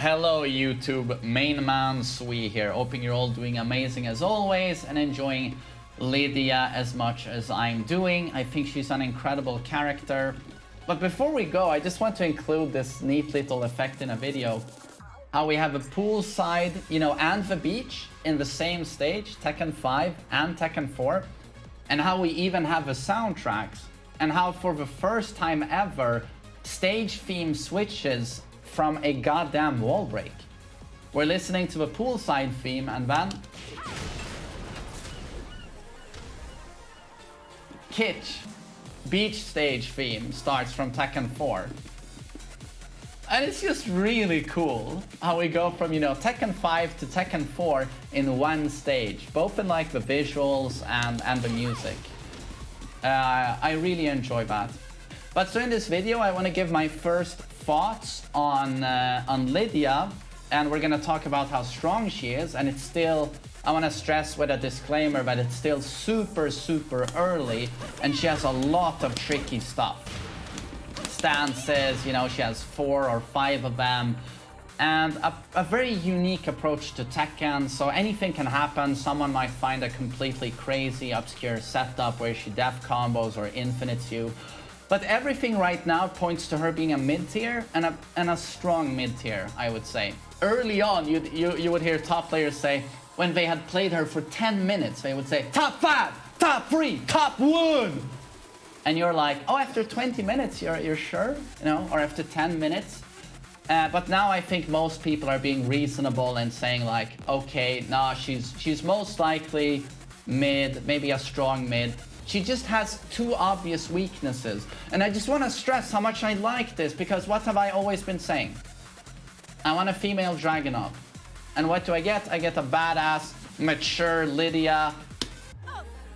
Hello YouTube, MainManSWE here, hoping you're all doing amazing as always and enjoying Lydia as much as I'm doing. I think she's an incredible character. But before we go, I just want to include this neat little effect in a video. How we have a poolside, and the beach in the same stage, Tekken 5 and Tekken 4. And how we even have the soundtracks. And how for the first time ever, stage theme switches from a goddamn wall break. We're listening to the poolside theme and then Kitsch beach stage theme starts from Tekken 4. And it's just really cool how we go from, Tekken 5 to Tekken 4 in one stage, both in like the visuals and the music. I really enjoy that. But so in this video, I want to give my first thoughts on Lydia, and we're gonna talk about how strong she is. And it's still, I want to stress with a disclaimer that it's still super early, and she has a lot of tricky stuff. Stances, she has 4 or 5 of them, and a very unique approach to Tekken. So anything can happen. Someone might find a completely crazy, obscure setup where she def combos or infinites you. But everything right now points to her being a mid-tier and a strong mid-tier, I would say. Early on, you would hear top players say, when they had played her for 10 minutes, they would say, top 5, top 3, top 1. And you're like, oh, after 20 minutes, you're sure? Or after 10 minutes? But now I think most people are being reasonable and saying like, okay, nah, she's most likely mid, maybe a strong mid. She just has 2 obvious weaknesses. And I just want to stress how much I like this, because what have I always been saying? I want a female Dragunov. And what do I get? I get a badass, mature Lydia.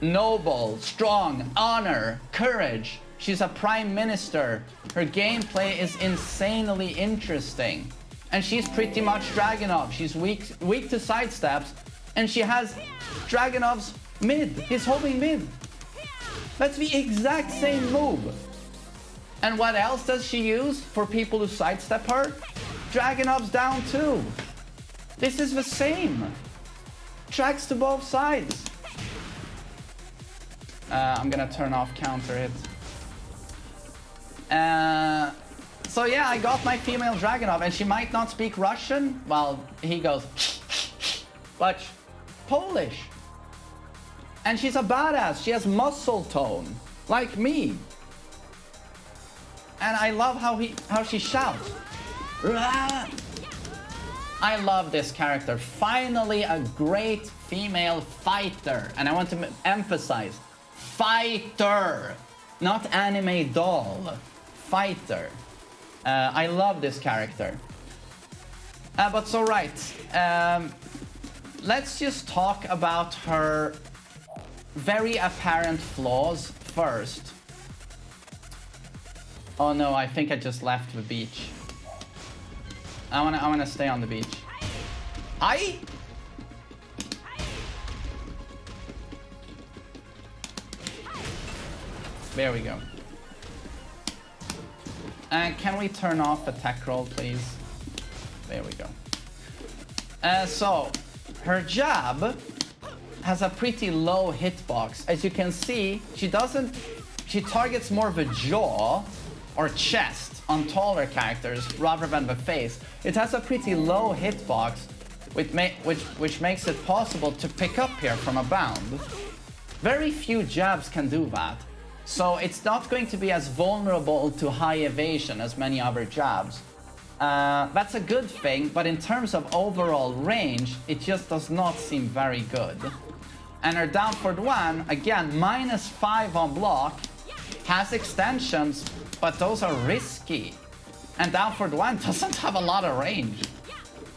Noble, strong, honor, courage. She's a prime minister. Her gameplay is insanely interesting. And she's pretty much Dragunov. She's weak to sidesteps. And she has Dragunov's mid. He's holding mid. That's the exact same move. And what else does she use for people who sidestep her? Dragunov's down too. This is the same. Tracks to both sides. I'm gonna turn off counter hit. So yeah, I got my female Dragunov, and she might not speak Russian. Well, he goes, but Polish. And she's a badass. She has muscle tone, like me. And I love how she shouts. I love this character. Finally, a great female fighter. And I want to emphasize, fighter, not anime doll. Fighter. I love this character. But so right. Let's just talk about her very apparent flaws first. Oh no, I think I just left the beach. I wanna stay on the beach. There we go. And can we turn off the tech roll, please? There we go. So, her jab has a pretty low hitbox. As you can see, she targets more of a jaw or chest on taller characters rather than the face. It has a pretty low hitbox, which makes it possible to pick up here from a bound. Very few jabs can do that. So it's not going to be as vulnerable to high evasion as many other jabs. That's a good thing, but in terms of overall range, it just does not seem very good. And her down forward 1, again, -5 on block, has extensions, but those are risky. And down forward 1 doesn't have a lot of range.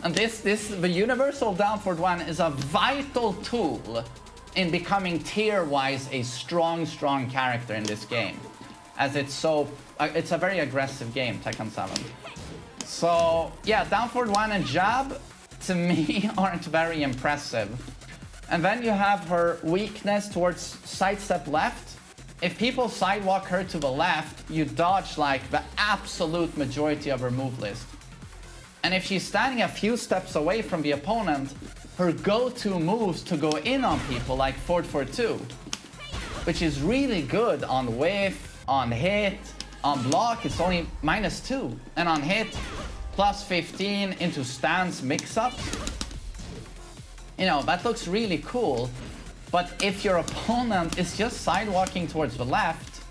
And the universal down forward 1 is a vital tool in becoming tier-wise a strong character in this game. As it's a very aggressive game, Tekken 7. So, yeah, down forward 1 and jab, to me, aren't very impressive. And then you have her weakness towards sidestep left. If people sidewalk her to the left, you dodge like the absolute majority of her move list. And if she's standing a few steps away from the opponent, her go-to moves to go in on people like forward 4-2, which is really good on whiff, on hit, on block, it's only -2. And on hit, +15 into stance mix-ups. You know, that looks really cool. But if your opponent is just sidewalking towards the left,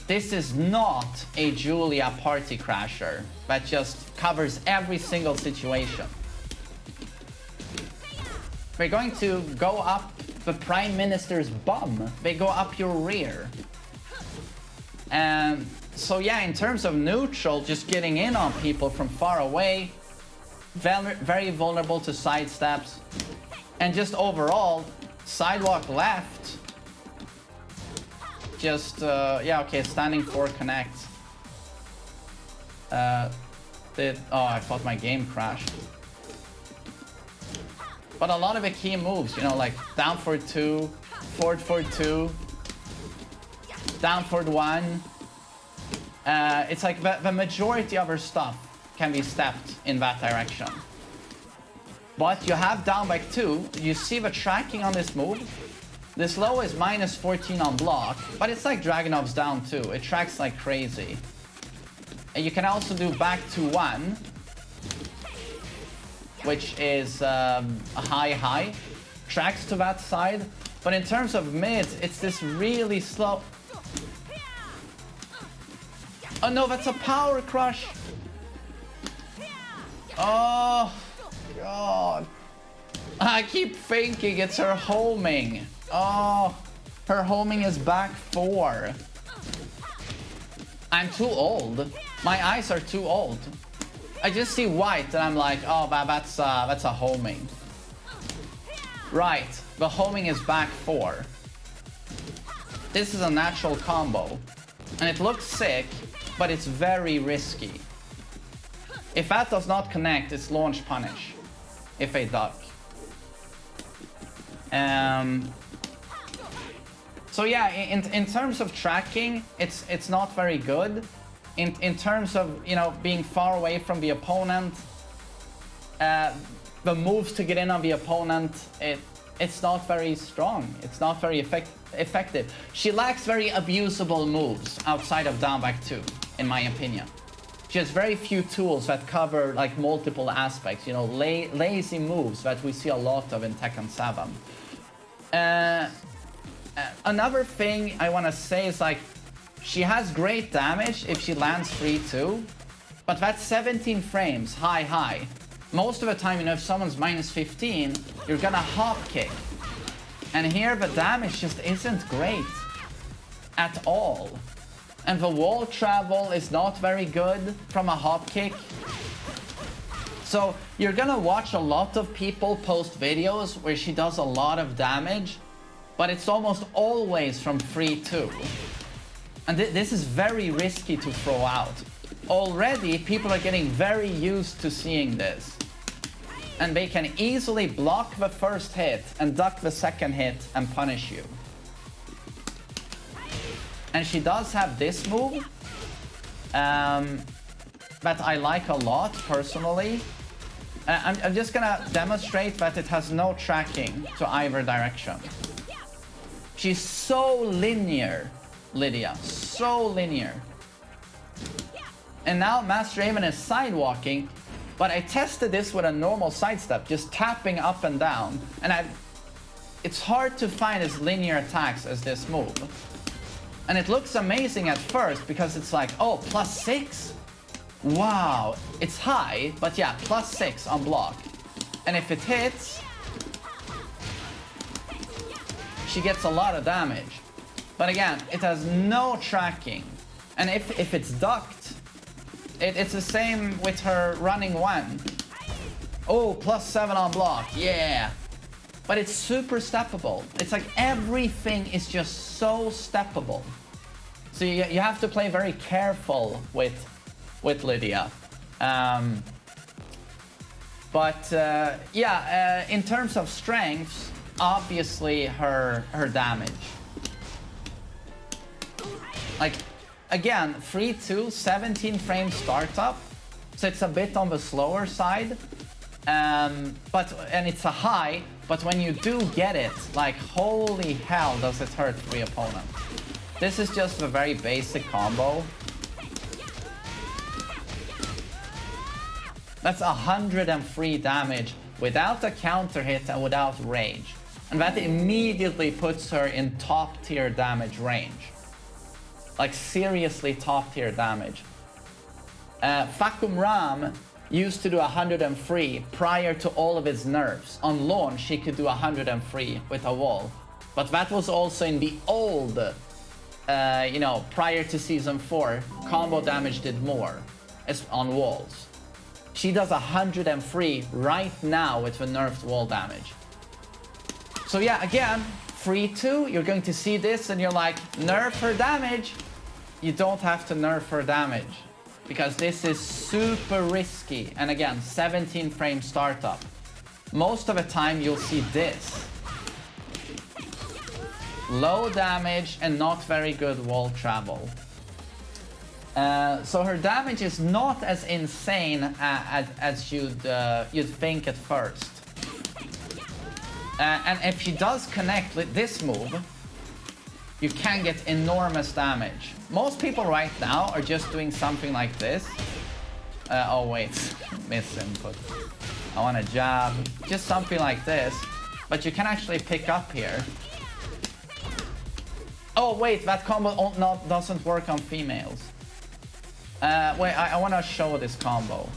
this is not a Julia party crasher that just covers every single situation. They're going to go up the Prime Minister's bum. They go up your rear. And so yeah, in terms of neutral, just getting in on people from far away, very vulnerable to sidesteps. And just overall, sidewalk left, just, yeah, okay, standing 4 connects. Oh, I thought my game crashed. But a lot of the key moves, you know, like down forward 2, forward 4-2, down forward 1. It's like the majority of her stuff can be stepped in that direction. But you have down back 2. You see the tracking on this move? This low is -14 on block, but it's like Dragunov's down 2. It tracks like crazy. And you can also do back to 1, which is a high. Tracks to that side. But in terms of mids, it's this really slow... Oh no, that's a power crush! Oh, God. I keep thinking it's her homing. Oh, her homing is back 4. I'm too old. My eyes are too old. I just see white and I'm like, oh, that's a homing. Right, the homing is back 4. This is a natural combo. And it looks sick, but it's very risky. If that does not connect, it's launch punish. If they duck. So yeah, in terms of tracking, it's not very good. In terms of, you know, being far away from the opponent, the moves to get in on the opponent, it's not very strong. It's not very effective. She lacks very abusable moves outside of down back 2, in my opinion. She has very few tools that cover like multiple aspects, you know, lazy moves that we see a lot of in Tekken 7. Another thing I want to say is like, she has great damage if she lands 3-2, but that's 17 frames, high. Most of the time, you know, if someone's -15, you're gonna hop kick. And here the damage just isn't great at all. And the wall travel is not very good from a hop kick. So you're gonna watch a lot of people post videos where she does a lot of damage, but it's almost always from 3-2. And this is very risky to throw out. Already, people are getting very used to seeing this. And they can easily block the first hit and duck the second hit and punish you. And she does have this move that I like a lot, personally. I'm just gonna demonstrate that it has no tracking to either direction. She's so linear, Lydia, so linear. And now Master Raven is sidewalking, but I tested this with a normal sidestep, just tapping up and down, and it's hard to find as linear attacks as this move. And it looks amazing at first because it's like, oh, +6? Wow, it's high, but yeah, +6 on block. And if it hits, she gets a lot of damage. But again, it has no tracking. And if it's ducked, it's the same with her running 1. Oh, +7 on block, yeah. But it's super steppable. It's like everything is just so steppable. So you have to play very careful with Lydia. Yeah, in terms of strengths, obviously her damage. Like, again, 3-2, 17 frame startup. So it's a bit on the slower side. And it's a high, but when you do get it, like, holy hell does it hurt 3 opponents. This is just a very basic combo. That's 103 damage without a counter hit and without rage. And that immediately puts her in top tier damage range. Like, seriously top tier damage. Fakum Ram used to do 103 prior to all of his nerfs. On launch, he could do 103 with a wall. But that was also in the old, you know, prior to Season 4, combo damage did more on walls. She does 103 right now with the nerfed wall damage. So yeah, again, free 2, you're going to see this and you're like, nerf her damage. You don't have to nerf her damage, because this is super risky. And again, 17 frame startup. Most of the time you'll see this. Low damage and not very good wall travel. So her damage is not as insane as you'd think at first. And if she does connect with this move, you can get enormous damage. Most people right now are just doing something like this. Oh wait, miss input. I want to jab. Just something like this. But you can actually pick up here. Oh wait, that combo doesn't work on females. Wait, I want to show this combo.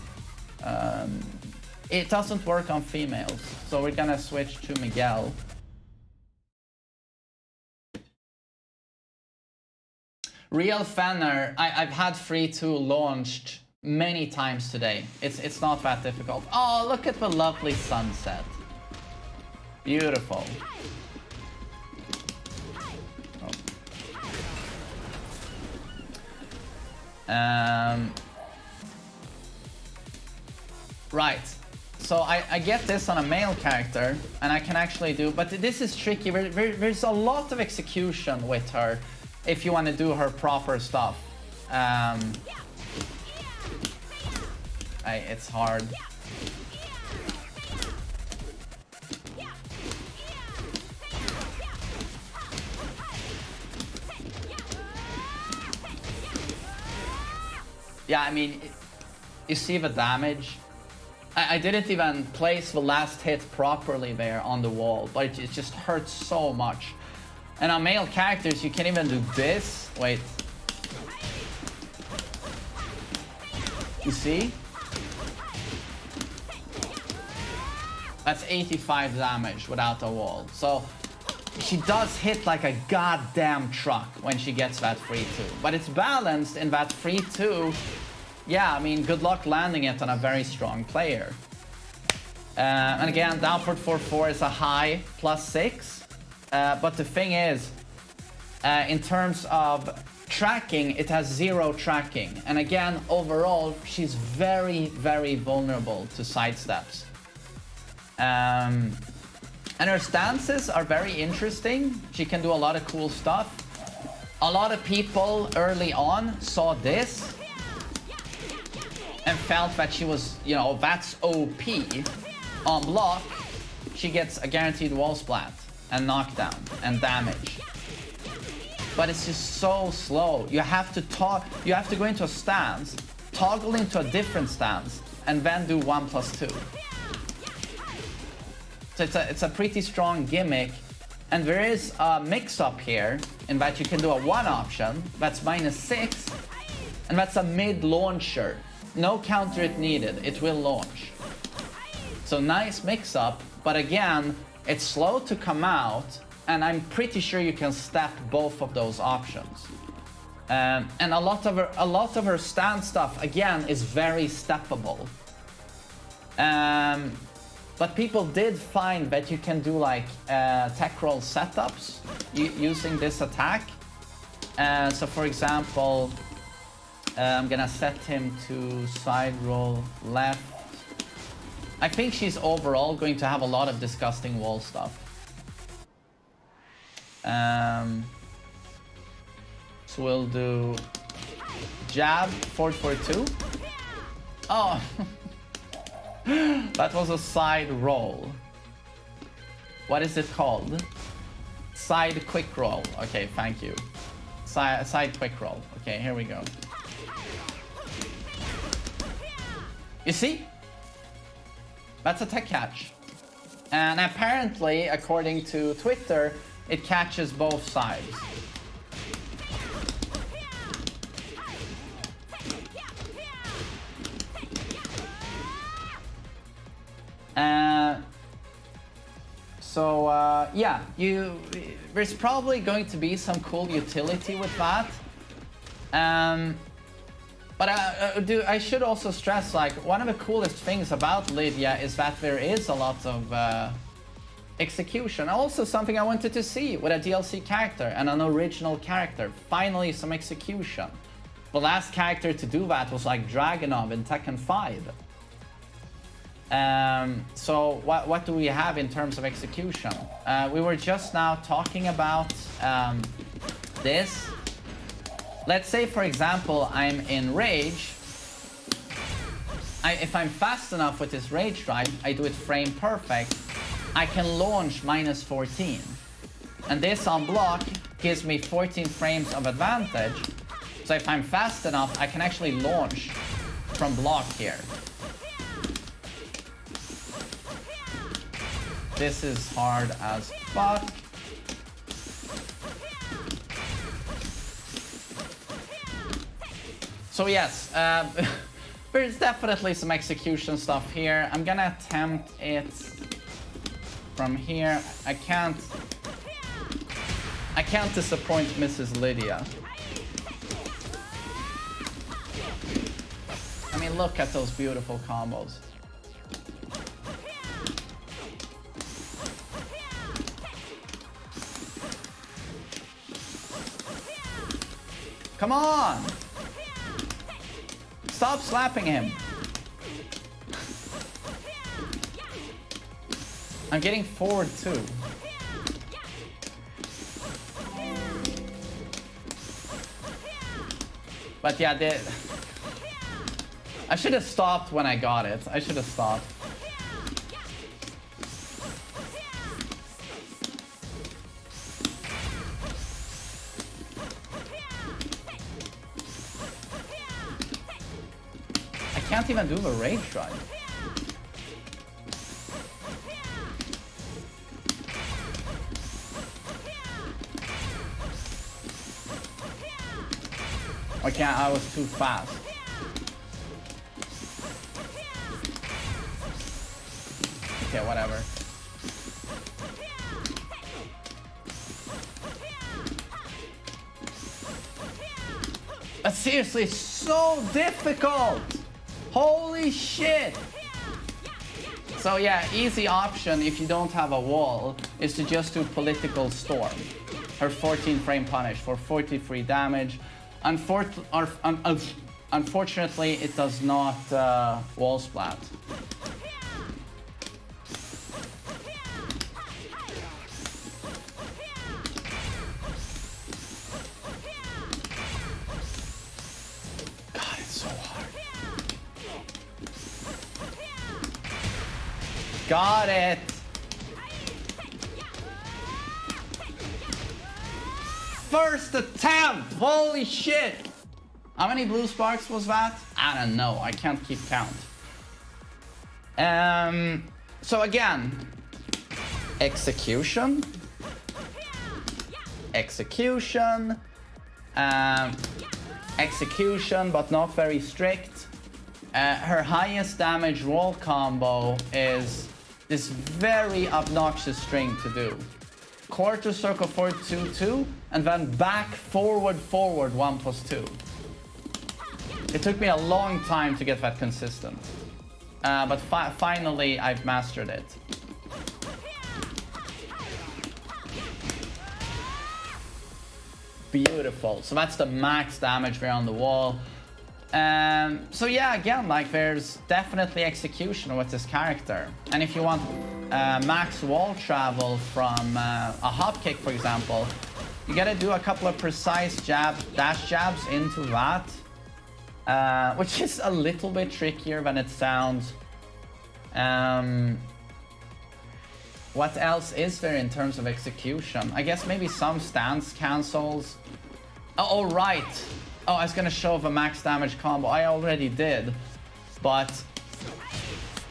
It doesn't work on females, so we're gonna switch to Miguel. Real Fenner, I've had free 2 launched many times today. It's not that difficult. Oh, look at the lovely sunset. Beautiful. Right. So I get this on a male character, and I can actually do, but this is tricky. There's a lot of execution with her if you want to do her proper stuff. It's hard. Yeah, I mean, you see the damage. I didn't even place the last hit properly there on the wall, but it just hurts so much. And on male characters, you can even do this. Wait. You see? That's 85 damage without a wall. So she does hit like a goddamn truck when she gets that free 2. But it's balanced in that free 2. Yeah, I mean, good luck landing it on a very strong player. And again, downward 4-4 is a high +6. But the thing is, in terms of tracking, it has 0 tracking. And again, overall, she's very, very vulnerable to sidesteps. And her stances are very interesting. She can do a lot of cool stuff. A lot of people early on saw this and felt that she was, you know, that's OP. On block, she gets a guaranteed wall splat and knockdown and damage. But it's just so slow. You have to go into a stance, toggle into a different stance, and then do 1+2. So it's a pretty strong gimmick. And there is a mix-up here in that you can do a 1 option, that's -6, and that's a mid-launcher. No counter it needed, it will launch. So nice mix-up, but again, it's slow to come out, and I'm pretty sure you can step both of those options. And a lot of her stand stuff, again, is very steppable. But people did find that you can do like tech roll setups using this attack. So for example, I'm gonna set him to side roll left. I think she's overall going to have a lot of disgusting wall stuff. So we'll do jab, forward 4-2. Oh. That was a side roll. What is it called? Side quick roll. Okay, thank you. Side quick roll. Okay, here we go. You see? That's a tech catch. And apparently, according to Twitter, it catches both sides. Yeah, there's probably going to be some cool utility with that. But I should also stress, like, one of the coolest things about Lydia is that there is a lot of execution. Also something I wanted to see with a DLC character and an original character. Finally, some execution. The last character to do that was like Dragunov in Tekken 5. So what do we have in terms of execution? We were just now talking about this. Let's say, for example, I'm in rage. If I'm fast enough with this rage drive, I do it frame perfect, I can launch -14. And this on block gives me 14 frames of advantage. So if I'm fast enough, I can actually launch from block here. This is hard as fuck. So yes, there's definitely some execution stuff here. I'm gonna attempt it from here. I can't disappoint Mrs. Lydia. I mean, look at those beautiful combos. Come on! Stop slapping him. I'm getting forward too. But yeah, I should have stopped when I got it. I should have stopped. I can't even do the rage drive. I was too fast. Okay, whatever. But seriously, it's so difficult! Holy shit! So yeah, easy option if you don't have a wall is to just do Political Storm. Her 14 frame punish for 43 damage. Unfortunately, it does not wall splat. God, it's so hard. Got it! First attempt! Holy shit! How many blue sparks was that? I don't know. I can't keep count. So again, execution, execution, execution, but not very strict. Her highest damage roll combo is this very obnoxious string to do. Quarter circle forward 2-2, and then back forward 1+2. It took me a long time to get that consistent, but finally I've mastered it. Beautiful. So that's the max damage there on the wall. So yeah, again, like there's definitely execution with this character. And if you want max wall travel from a hop kick, for example, you gotta do a couple of precise dash jabs into that. which is a little bit trickier than it sounds. What else is there in terms of execution? I guess maybe some stance cancels. Oh, right. Oh, I was gonna show the max damage combo. I already did. But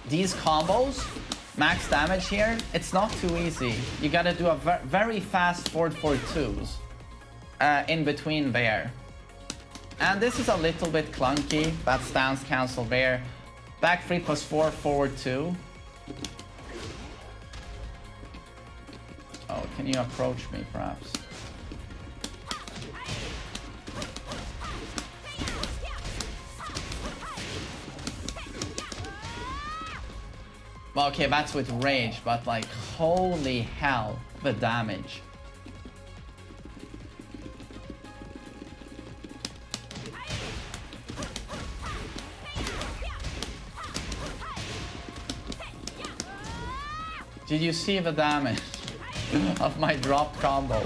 these combos, max damage here, it's not too easy. You gotta do a very fast forward 4-2s in between there. And this is a little bit clunky, that stance cancel there. Back 3 + 4, forward 2. Oh, can you approach me perhaps? Well, okay, that's with rage, but like, holy hell, the damage. Did you see the damage of my drop combo?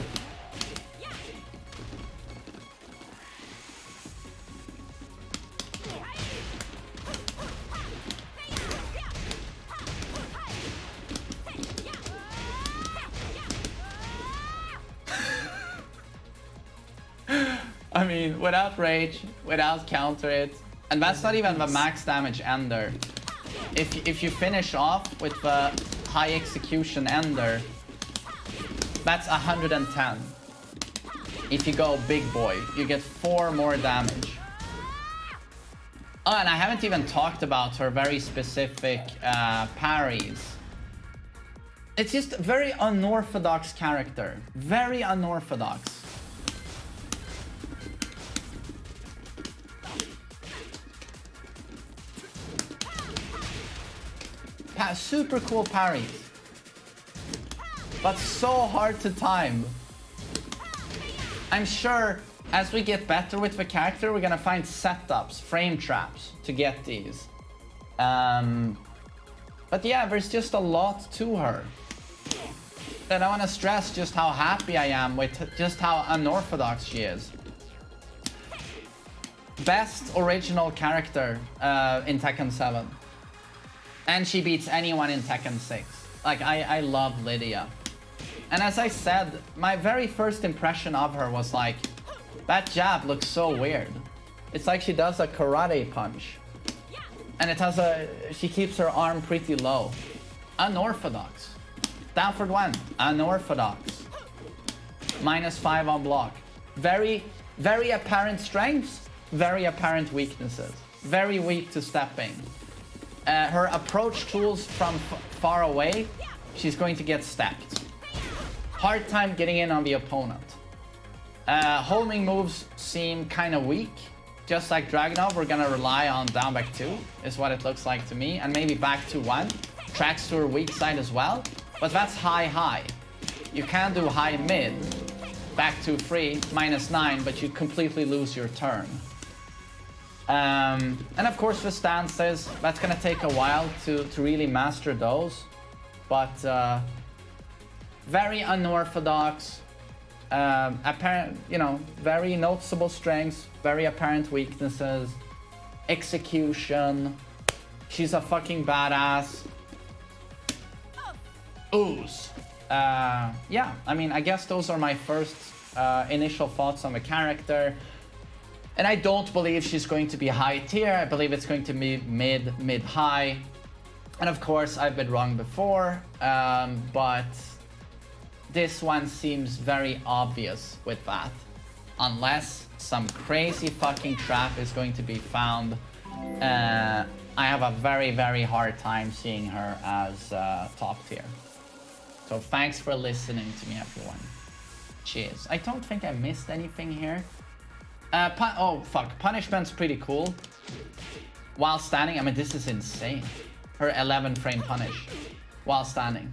I mean, without rage, without counter it, and that's not even the max damage ender. If you finish off with the high execution ender, that's 110. If you go big boy, you get 4 more damage. Oh, and I haven't even talked about her very specific parries. It's just a very unorthodox character. Very unorthodox. Super cool parries. But so hard to time. I'm sure as we get better with the character, we're gonna find setups, frame traps to get these. But yeah, there's just a lot to her. And I want to stress just how happy I am with just how unorthodox she is. Best original character in Tekken 7. And she beats anyone in Tekken 6. Like, I love Lydia. And as I said, my very first impression of her was like, that jab looks so weird. It's like she does a karate punch. And it has she keeps her arm pretty low. Unorthodox. Down for one, unorthodox. -5 on block. Very, very apparent strengths, very apparent weaknesses. Very weak to stepping. Her approach tools from far away, she's going to get stepped. Hard time getting in on the opponent. Homing moves seem kind of weak. Just like Dragunov, we're gonna rely on down back 2, is what it looks like to me. And maybe back to 1. Tracks to her weak side as well. But that's high. You can do high mid. Back to 3, -9, but you completely lose your turn. And of course the stances, that's gonna take a while to really master those. But very unorthodox, apparent, you know, very noticeable strengths, very apparent weaknesses, execution. She's a fucking badass. Ooze. Yeah, I mean, I guess those are my first initial thoughts on the character. And I don't believe she's going to be high tier. I believe it's going to be mid-high. And of course, I've been wrong before, but this one seems very obvious with that. Unless some crazy fucking trap is going to be found, I have a very, very hard time seeing her as top tier. So thanks for listening to me, everyone. Cheers. I don't think I missed anything here. Oh, fuck. Punishment's pretty cool. While standing, I mean, this is insane. Her 11 frame punish while standing.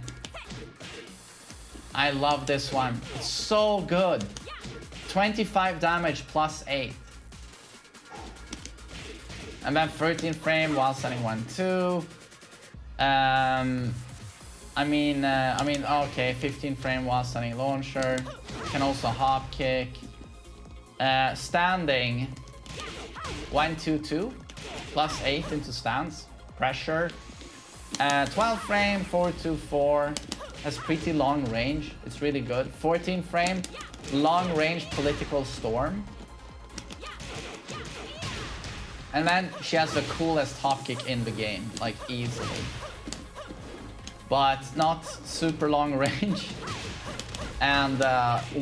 I love this one. It's so good. 25 damage +8. And then 13 frame while standing 1-2. I mean, okay, 15 frame while standing launcher. Can also hop kick. Standing, 1-2-2, plus 8 into stance, pressure. 12 frame, 4-2-4, has pretty long range. It's really good. 14 frame, long range political storm. And then she has the coolest hop kick in the game, like easily. But not super long range. And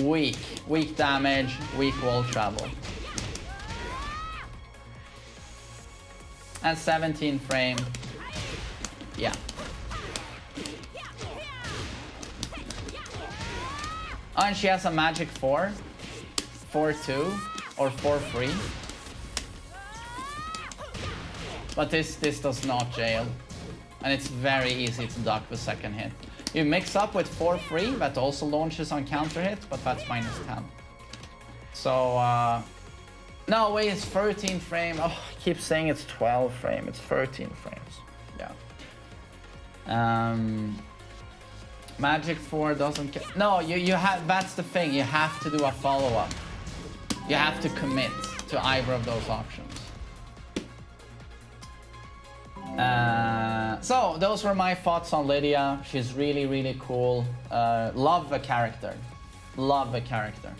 weak damage, weak wall travel. And 17 frame. Yeah. Oh, and she has a magic 4, 4-2, or 4-3. But this does not jail. And it's very easy to duck the second hit. You mix up with 4-3, that also launches on counter hit, but that's -10. So, no, wait, it's 13 frame. Oh, I keep saying it's 12 frame. It's 13 frames. Yeah. Magic 4 doesn't... No, you have... That's the thing. You have to do a follow-up. You have to commit to either of those options. So, those were my thoughts on Lydia. She's really, really cool. Love the character. Love the character.